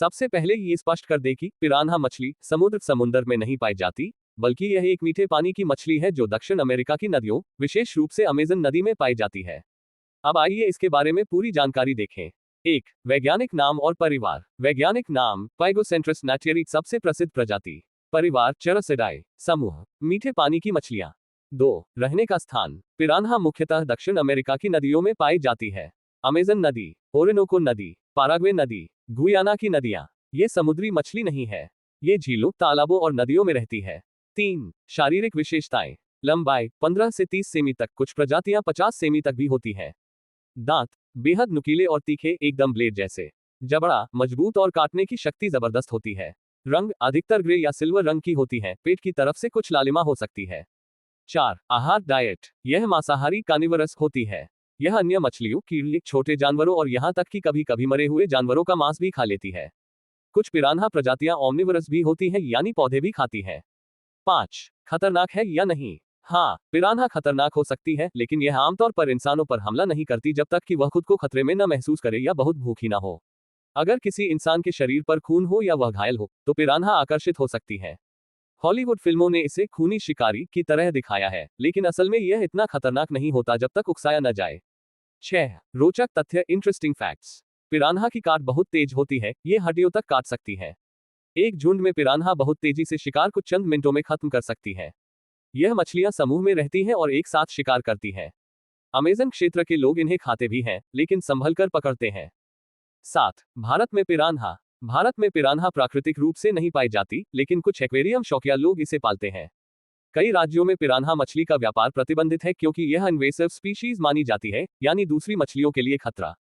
सबसे पहले ये स्पष्ट कर दे कि पिरान्हा मछली समुद्र में नहीं पाई जाती, बल्कि यह एक मीठे पानी की मछली है जो दक्षिण अमेरिका की नदियों, विशेष रूप से अमेजन नदी में पाई जाती है। अब आइए इसके बारे में पूरी जानकारी देखें। 1. वैज्ञानिक नाम और परिवार। वैज्ञानिक नाम पाइगोसेंट्रस नाटियरी, सबसे प्रसिद्ध प्रजाति। परिवार चेरासिडाई। समूह मीठे पानी की मछलियां। 2. रहने का स्थान। पिरान्हा मुख्यतः दक्षिण अमेरिका की नदियों में पाई जाती है। अमेजन नदी, ओरिनोको नदी, पाराग्वे नदी, गुयाना की नदियां। ये समुद्री मछली नहीं है, ये झीलों, तालाबों और नदियों में रहती है। 3. शारीरिक विशेषताएं। लंबाई 15 से 30 सेमी तक, कुछ प्रजातियां 50 सेमी तक भी होती है। दांत बेहद नुकीले और तीखे, एकदम ब्लेड जैसे। जबड़ा मजबूत और काटने की शक्ति जबरदस्त होती है। रंग अधिकतर ग्रे या सिल्वर रंग की होती है, पेट की तरफ से कुछ लालिमा हो सकती है। 4. आहार डाइट। यह मांसाहारी कार्निवरस होती है। यह अन्य मछलियों, कीड़े, छोटे जानवरों और यहां तक कि कभी कभी मरे हुए जानवरों का मांस भी खा लेती है। कुछ पिरान्हा प्रजातियां ओमनिवरस भी होती हैं, यानी पौधे भी खाती हैं। 5. खतरनाक है या नहीं। हाँ, पिरान्हा खतरनाक हो सकती है, लेकिन यह आमतौर पर इंसानों पर हमला नहीं करती जब तक कि वह खुद को खतरे में न महसूस करे या बहुत भूखी ना हो। अगर किसी इंसान के शरीर पर खून हो या वह घायल हो, तो पिरान्हा आकर्षित हो सकती है। हॉलीवुड फिल्मों ने इसे खूनी शिकारी की तरह दिखाया है, लेकिन असल में यह इतना खतरनाक नहीं होता जब तक उकसाया न जाए। 6. रोचक तथ्य, इंटरेस्टिंग फैक्ट्स। पिरान्हा की काट बहुत तेज होती है, ये हड्डियों तक काट सकती है। एक झुंड में पिरान्हा बहुत तेजी से शिकार को चंद मिनटों में खत्म कर सकती है। यह मछलियां समूह में रहती हैं और एक साथ शिकार करती हैं। अमेजन क्षेत्र के लोग इन्हें खाते भी हैं, लेकिन संभलकर पकड़ते हैं। 7. भारत में पिरान्हा। भारत में पिरान्हा प्राकृतिक रूप से नहीं पाई जाती, लेकिन कुछ एक्वेरियम शौकिया लोग इसे पालते हैं। कई राज्यों में पिरान्हा मछली का व्यापार प्रतिबंधित है क्योंकि यह इन्वेसिव स्पीशीज मानी जाती है, यानी दूसरी मछलियों के लिए खतरा।